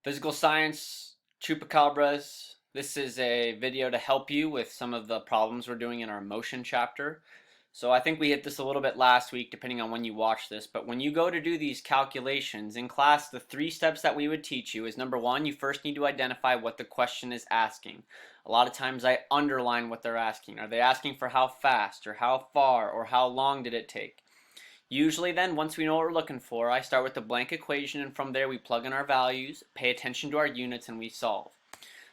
Physical Science Chupacabras. This is a video to help you with some of the problems we're doing in our motion chapter. So I think we hit this a little bit last week depending on when you watch this, but when you go to do these calculations in class, the 3 steps that we would teach you is number 1, you first need to identify what the question is asking. A lot of times I underline what they're asking. Are they asking for how fast or how far or how long did it take? Usually then, once we know what we're looking for, I start with the blank equation, and from there we plug in our values, pay attention to our units, and we solve.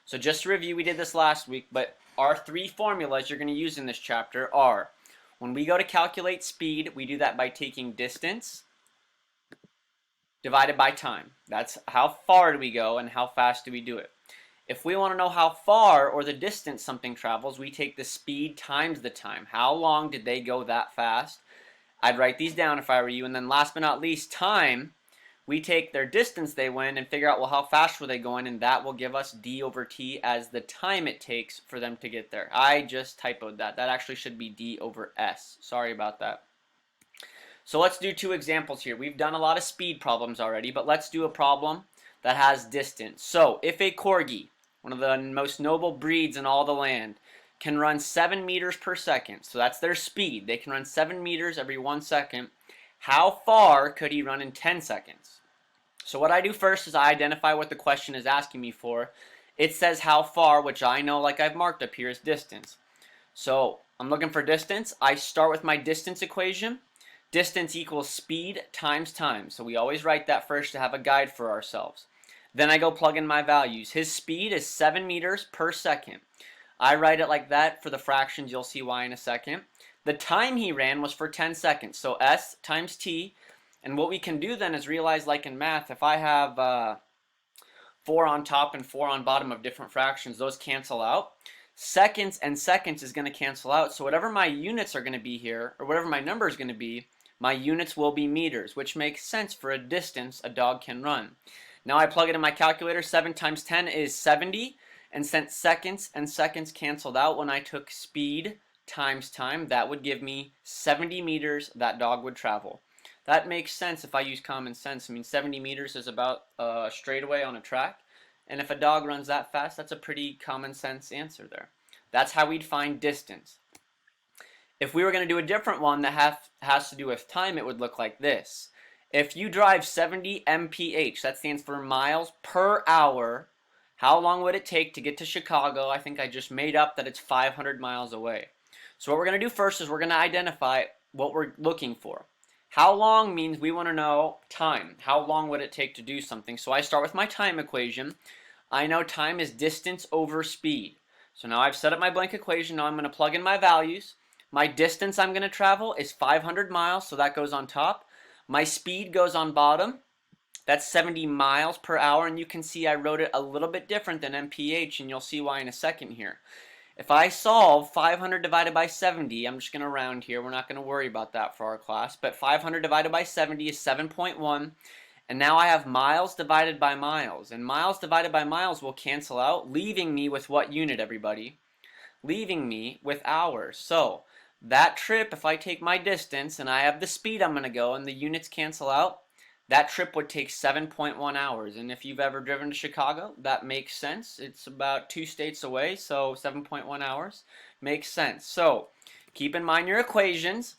So just to review, we did this last week, but our 3 formulas you're going to use in this chapter are, when we go to calculate speed, we do that by taking distance divided by time. That's how far do we go and how fast do we do it. If we want to know how far or the distance something travels, we take the speed times the time. How long did they go that fast? I'd write these down if I were you. And then last but not least, time. We take their distance they went and figure out, well, how fast were they going, and that will give us d over t as the time it takes for them to get there. I just typoed that. That actually should be d over s. Sorry about that. So let's do 2 examples here. We've done a lot of speed problems already, but let's do a problem that has distance. So if a corgi, one of the most noble breeds in all the land, can run 7 meters per second, so that's their speed. They can run 7 meters every 1 second. How far could he run in 10 seconds? So what I do first is I identify what the question is asking me for. It says how far, which I know, like I've marked up here, is distance. So I'm looking for distance. I start with my distance equation. Distance equals speed times time. So we always write that first to have a guide for ourselves. Then I go plug in my values. His speed is 7 meters per second. I write it like that for the fractions. You'll see why in a second. The time he ran was for 10 seconds. So S times T. And what we can do then is realize, like in math, if I have 4 on top and 4 on bottom of different fractions, those cancel out. Seconds and seconds is going to cancel out. So whatever my units are going to be here, or whatever my number is going to be, my units will be meters, which makes sense for a distance a dog can run. Now I plug it in my calculator. 7 times 10 is 70. And since seconds and seconds canceled out when I took speed times time, that would give me 70 meters that dog would travel. That makes sense if I use common sense. I mean, 70 meters is about a straightaway on a track. And if a dog runs that fast, that's a pretty common sense answer there. That's how we'd find distance. If we were going to do a different one that has to do with time, it would look like this. If you drive 70 mph, that stands for miles per hour, how long would it take to get to Chicago? I think I just made up that it's 500 miles away. So what we're going to do first is we're going to identify what we're looking for. How long means we want to know time. How long would it take to do something? So I start with my time equation. I know time is distance over speed. So now I've set up my blank equation. Now I'm going to plug in my values. My distance I'm going to travel is 500 miles, so that goes on top. My speed goes on bottom. That's 70 miles per hour, and you can see I wrote it a little bit different than mph, and you'll see why in a second here. If I solve 500 divided by 70, I'm just going to round here. We're not going to worry about that for our class, but 500 divided by 70 is 7.1, and now I have miles divided by miles, and miles divided by miles will cancel out, leaving me with what unit, everybody? Leaving me with hours. So that trip, if I take my distance and I have the speed I'm going to go and the units cancel out, that trip would take 7.1 hours. And if you've ever driven to Chicago, that makes sense. It's about 2 states away, so 7.1 hours makes sense. So keep in mind your equations.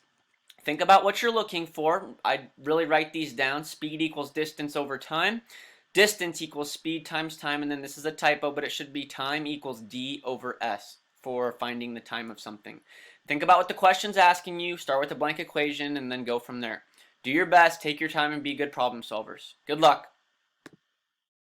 Think about what you're looking for. I'd really write these down. Speed equals distance over time. Distance equals speed times time. And then this is a typo, but it should be time equals d over s for finding the time of something. Think about what the question's asking you. Start with a blank equation and then go from there. Do your best, take your time, and be good problem solvers. Good luck.